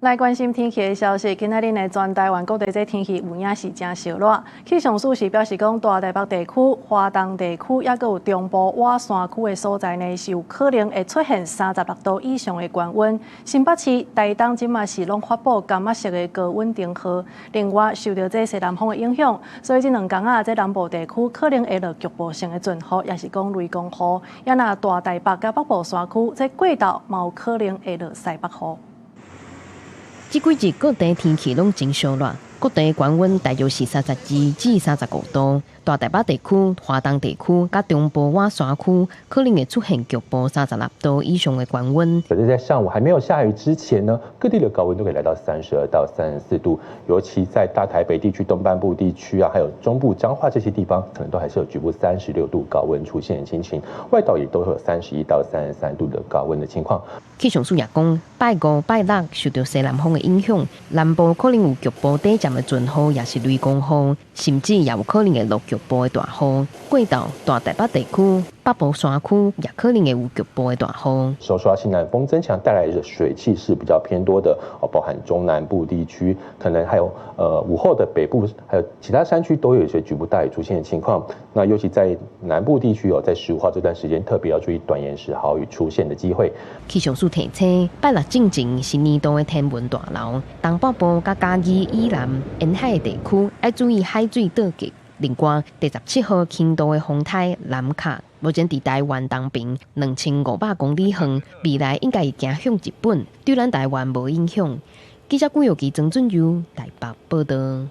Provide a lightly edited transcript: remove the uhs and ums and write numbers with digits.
來關心天氣的消息，今仔日的全台灣各地這天氣有影是真燒熱。氣象署是表示講，大台北地區、華東地區，也閣有中部外山區的所在呢，是有可能會出現36度以上的高溫。新北市、台東今嘛是攏發布柑仔色的高溫燈號。另外，受到這西南風的影響，所以這兩天啊，在南部地區可能會落局部性的陣雨，也是講雷公雨。也那大台北甲北部山區，在過晝嘛有可能會落西北雨。這幾日各地天氣攏真燒熱，各地高溫大約是32至35度。大台北地區、華東地區、甲中部外山區，可能會出現局部36度以上的高溫。可是，在上午還沒有下雨之前呢，各地的高溫都可以來到32到34度，尤其在大台北地區、東半部地區啊，還有中部彰化這些地方，可能都還是有局部36度高溫出現的情形。外島也都會有31到33度的高溫的情況。氣象署也講，拜五、拜六受到西南風的影響，南部可能有局部短暫的陣雨，也是雷公雨，甚至也有可能會落局部的大雨。過晝大台北地區、北部山區也可能會有局部的大雨。受到西南風增強帶來的水汽是比較偏多的，包含中南部地區，可能還有午後的北部，還有其他山區都有一些局部大雨出現的情況。那尤其在南部地區在15號這段時間，特別要注意短延時豪雨出現的機會。氣象署提醒，拜六之前是年度的天文大流，東北部甲嘉義以南沿海的地區要注意海水倒擊。另外，第17號輕度的風颱南卡，目前在台灣東邊2500公里遠，未來應該會行向日本，對咱台灣無影響。記者關佑基、曾俊佑台北報道。